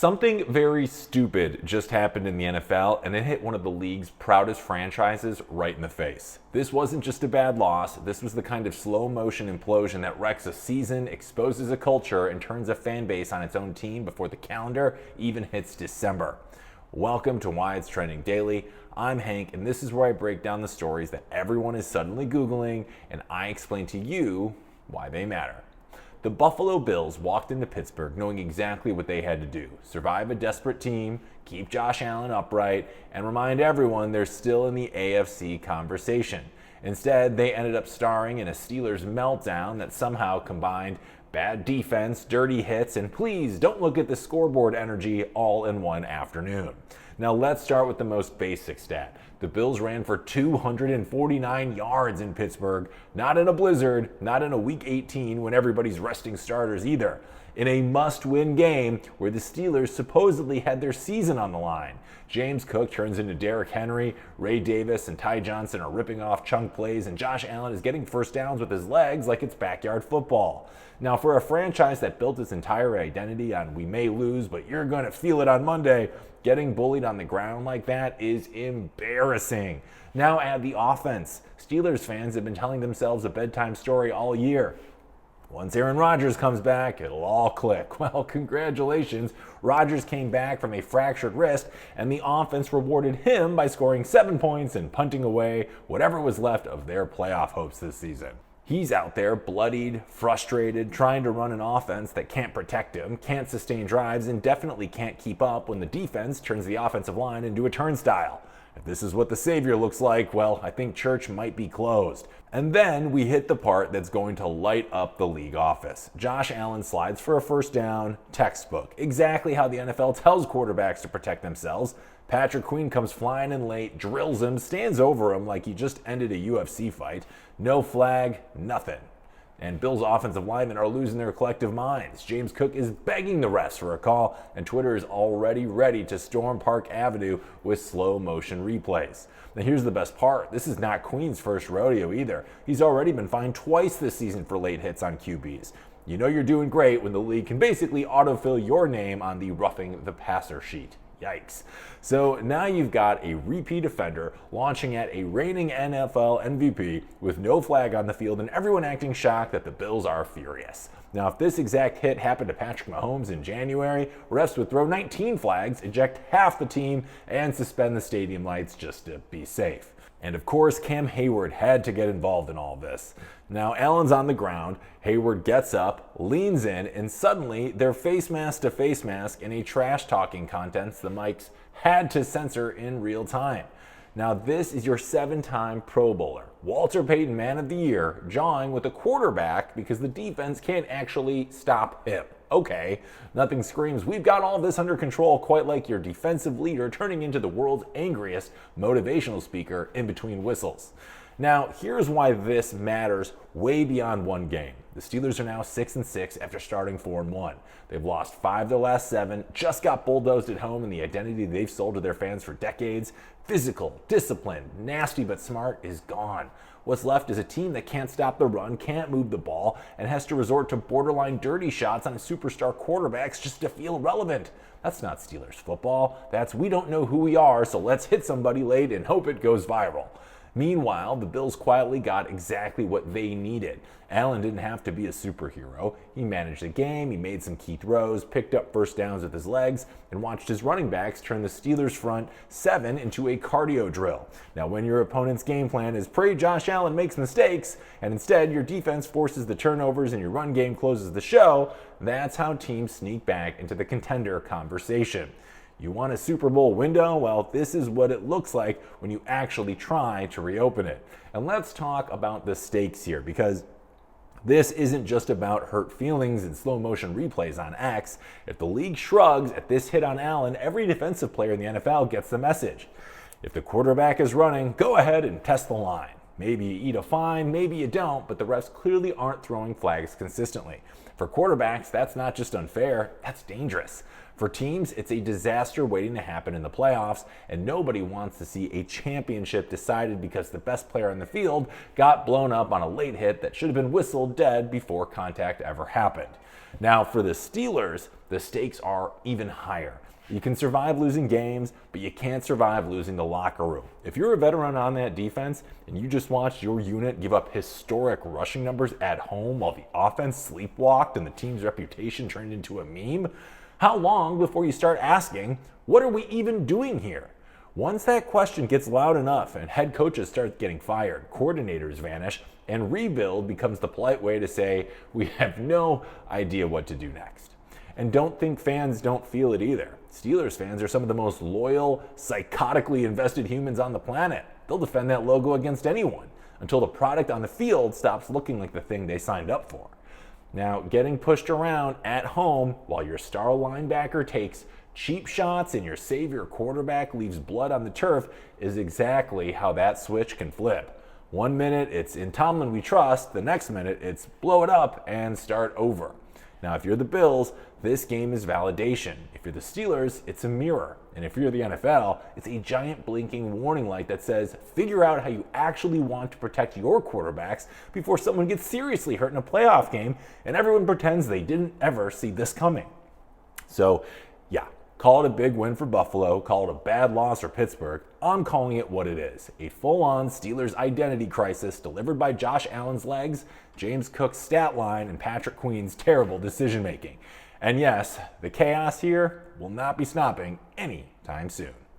Something very stupid just happened in the NFL, and it hit one of the league's proudest franchises right in the face. This wasn't just a bad loss, this was the kind of slow motion implosion that wrecks a season, exposes a culture, and turns a fan base on its own team before the calendar even hits December. Welcome to Why It's Trending Daily. I'm Hank, and this is where I break down the stories that everyone is suddenly Googling, and I explain to you why they matter. The Buffalo Bills walked into Pittsburgh knowing exactly what they had to do: survive a desperate team, keep Josh Allen upright, and remind everyone they're still in the AFC conversation. Instead, they ended up starring in a Steelers meltdown that somehow combined bad defense, dirty hits, and please don't look at the scoreboard energy all in one afternoon. Now let's start with the most basic stat. The Bills ran for 249 yards in Pittsburgh, not in a blizzard, not in a Week 18 when everybody's resting starters either. In a must-win game where the Steelers supposedly had their season on the line. James Cook turns into Derrick Henry, Ray Davis and Ty Johnson are ripping off chunk plays, and Josh Allen is getting first downs with his legs like it's backyard football. Now, for a franchise that built its entire identity on "we may lose, but you're going to feel it on Monday," getting bullied on the ground like that is embarrassing. Now add the offense. Steelers fans have been telling themselves a bedtime story all year. Once Aaron Rodgers comes back, it'll all click. Well, congratulations. Rodgers came back from a fractured wrist, and the offense rewarded him by scoring 7 points and punting away whatever was left of their playoff hopes this season. He's out there bloodied, frustrated, trying to run an offense that can't protect him, can't sustain drives, and definitely can't keep up when the defense turns the offensive line into a turnstile. If this is what the Savior looks like, well, I think church might be closed. And then we hit the part that's going to light up the league office. Josh Allen slides for a first down, textbook. Exactly how the NFL tells quarterbacks to protect themselves. Patrick Queen comes flying in late, drills him, stands over him like he just ended a UFC fight. No flag, nothing. And Bills' offensive linemen are losing their collective minds. James Cook is begging the refs for a call, and Twitter is already ready to storm Park Avenue with slow motion replays. Now here's the best part. This is not Queen's first rodeo either. He's already been fined twice this season for late hits on QBs. You know you're doing great when the league can basically autofill your name on the roughing the passer sheet. Yikes. So now you've got a repeat offender launching at a reigning NFL MVP with no flag on the field and everyone acting shocked that the Bills are furious. Now, if this exact hit happened to Patrick Mahomes in January, refs would throw 19 flags, eject half the team, and suspend the stadium lights just to be safe. And of course, Cam Hayward had to get involved in all this. Now, Allen's on the ground, Hayward gets up, leans in, and suddenly they're face mask to face mask in a trash-talking contest the mics had to censor in real time. Now, this is your 7-time Pro Bowler, Walter Payton Man of the Year, jawing with a quarterback because the defense can't actually stop him. Okay, nothing screams, "We've got all this under control," quite like your defensive leader turning into the world's angriest motivational speaker in between whistles. Now, here's why this matters way beyond one game. The Steelers are now 6-6 after starting 4-1. They've lost 5 of their last 7, just got bulldozed at home, and the identity they've sold to their fans for decades, physical, disciplined, nasty but smart, is gone. What's left is a team that can't stop the run, can't move the ball, and has to resort to borderline dirty shots on superstar quarterbacks just to feel relevant. That's not Steelers football. That's "we don't know who we are, so let's hit somebody late and hope it goes viral." Meanwhile, the Bills quietly got exactly what they needed. Allen didn't have to be a superhero. He managed the game, he made some key throws, picked up first downs with his legs, and watched his running backs turn the Steelers' front 7 into a cardio drill. Now, when your opponent's game plan is pray Josh Allen makes mistakes, and instead your defense forces the turnovers and your run game closes the show, that's how teams sneak back into the contender conversation. You want a Super Bowl window? Well, this is what it looks like when you actually try to reopen it. And let's talk about the stakes here, because this isn't just about hurt feelings and slow motion replays on X. If the league shrugs at this hit on Allen, every defensive player in the NFL gets the message. If the quarterback is running, go ahead and test the line. Maybe you eat a fine, maybe you don't, but the refs clearly aren't throwing flags consistently. For quarterbacks, that's not just unfair, that's dangerous. For teams, it's a disaster waiting to happen in the playoffs, and nobody wants to see a championship decided because the best player on the field got blown up on a late hit that should have been whistled dead before contact ever happened. Now, for the Steelers, the stakes are even higher. You can survive losing games, but you can't survive losing the locker room. If you're a veteran on that defense and you just watched your unit give up historic rushing numbers at home while the offense sleepwalked and the team's reputation turned into a meme, how long before you start asking, what are we even doing here? Once that question gets loud enough and head coaches start getting fired, coordinators vanish, and rebuild becomes the polite way to say, we have no idea what to do next. And don't think fans don't feel it either. Steelers fans are some of the most loyal, psychotically invested humans on the planet. They'll defend that logo against anyone until the product on the field stops looking like the thing they signed up for. Now, getting pushed around at home while your star linebacker takes cheap shots and your savior quarterback leaves blood on the turf is exactly how that switch can flip. One minute it's in Tomlin we trust, the next minute it's blow it up and start over. Now, if you're the Bills, this game is validation. If you're the Steelers, it's a mirror. And if you're the NFL, it's a giant blinking warning light that says, figure out how you actually want to protect your quarterbacks before someone gets seriously hurt in a playoff game and everyone pretends they didn't ever see this coming. So, yeah, call it a big win for Buffalo, call it a bad loss for Pittsburgh. I'm calling it what it is, a full-on Steelers identity crisis delivered by Josh Allen's legs, James Cook's stat line, and Patrick Queen's terrible decision-making. And yes, the chaos here will not be stopping anytime soon.